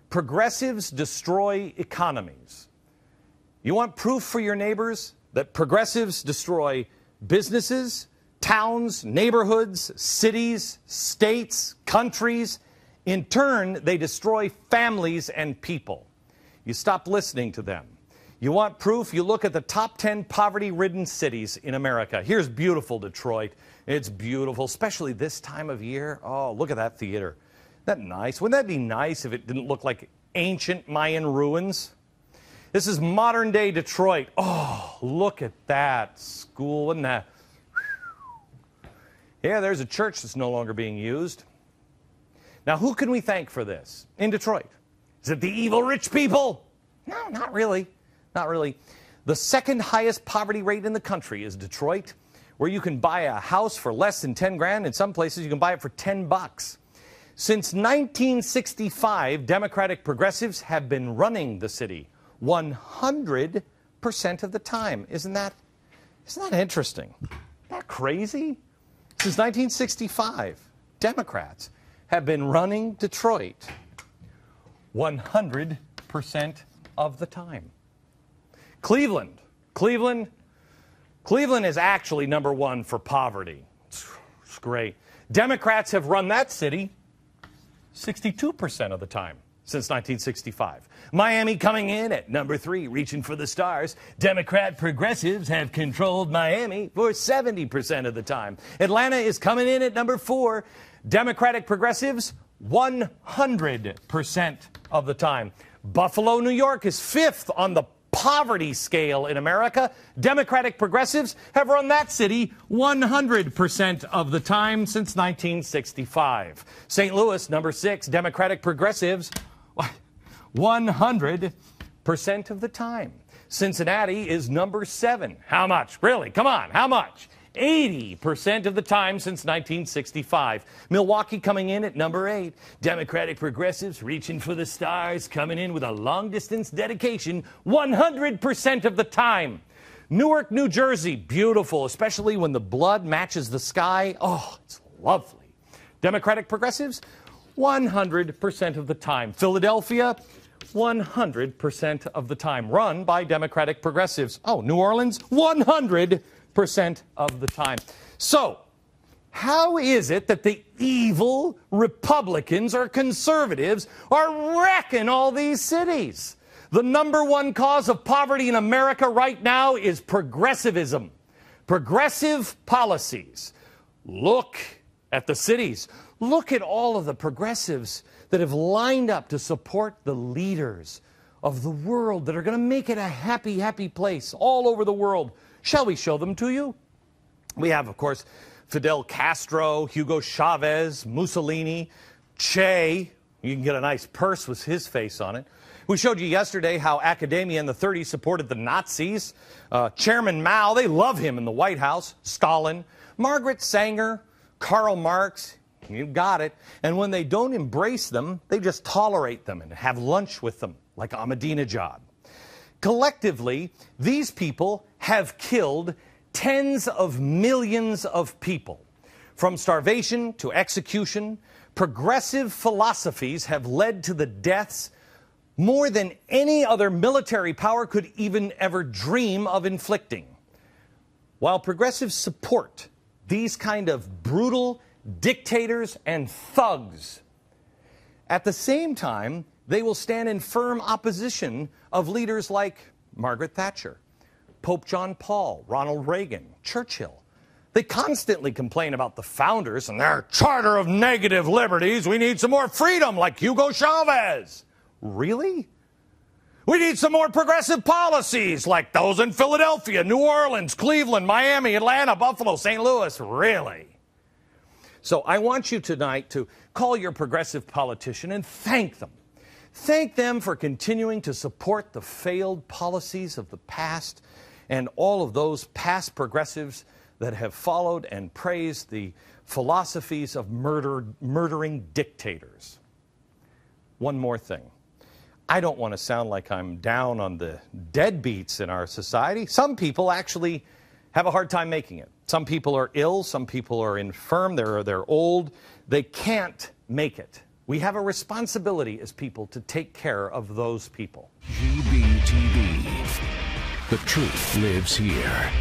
Progressives destroy economies. You want proof for your neighbors that progressives destroy businesses, towns, neighborhoods, cities, states, countries? In turn, they destroy families and people. You stop listening to them. You want proof? You look at the top 10 poverty-ridden cities in America. Here's beautiful Detroit. It's beautiful, especially this time of year. Oh, look at that theater. Isn't that nice? Wouldn't that be nice if it didn't look like ancient Mayan ruins? This is modern-day Detroit. Oh, look at that school. Isn't that? Yeah, there's a church that's no longer being used. Now, who can we thank for this in Detroit? Is it the evil rich people? No, not really. Not really. The second highest poverty rate in the country is Detroit, where you can buy a house for less than 10 grand. In some places, you can buy it for 10 bucks. Since 1965, Democratic progressives have been running the city 100% of the time. Isn't that interesting? Isn't that crazy? Since 1965, Democrats have been running Detroit 100% of the time. Cleveland is actually number one for poverty. It's great. Democrats have run that city 62% of the time since 1965. Miami coming in at number 3, reaching for the stars. Democrat progressives have controlled Miami for 70% of the time. Atlanta is coming in at number 4. Democratic progressives 100% of the time. Buffalo, New York is 5th on the poverty scale in America. Democratic progressives have run that city 100% of the time since 1965. St. Louis, number 6, Democratic progressives 100% of the time. Cincinnati is number 7. How much? Really? Come on. How much? 80% of the time since 1965. Milwaukee coming in at number 8. Democratic progressives reaching for the stars, coming in with a long-distance dedication 100% of the time. Newark, New Jersey, beautiful, especially when the blood matches the sky. Oh, it's lovely. Democratic progressives, 100% of the time. Philadelphia, 100% of the time. Run by Democratic progressives. Oh, New Orleans, 100% of the time. So, how is it that the evil Republicans or conservatives are wrecking all these cities? The number one cause of poverty in America right now is progressivism. Progressive policies. Look at the cities. Look at all of the progressives that have lined up to support the leaders of the world that are going to make it a happy, happy place all over the world. Shall we show them to you? We have, of course, Fidel Castro, Hugo Chavez, Mussolini, Che. You can get a nice purse with his face on it. We showed you yesterday how academia in the 30s supported the Nazis. Chairman Mao, they love him in the White House. Stalin, Margaret Sanger, Karl Marx. You got it. And when they don't embrace them, they just tolerate them and have lunch with them, like Ahmadinejad. Collectively, these people have killed tens of millions of people. From starvation to execution, progressive philosophies have led to the deaths more than any other military power could even ever dream of inflicting. While progressives support these kind of brutal dictators and thugs, at the same time, they will stand in firm opposition of leaders like Margaret Thatcher, Pope John Paul, Ronald Reagan, Churchill. They constantly complain about the founders and their charter of negative liberties. We need some more freedom, like Hugo Chavez. Really? We need some more progressive policies, like those in Philadelphia, New Orleans, Cleveland, Miami, Atlanta, Buffalo, St. Louis. Really? So I want you tonight to call your progressive politician and thank them. Thank them for continuing to support the failed policies of the past and all of those past progressives that have followed and praised the philosophies of murdering dictators. One more thing. I don't want to sound like I'm down on the deadbeats in our society. Some people actually have a hard time making it. Some people are ill. Some people are infirm. They're old. They can't make it. We have a responsibility as people to take care of those people. GBTV. The truth lives here.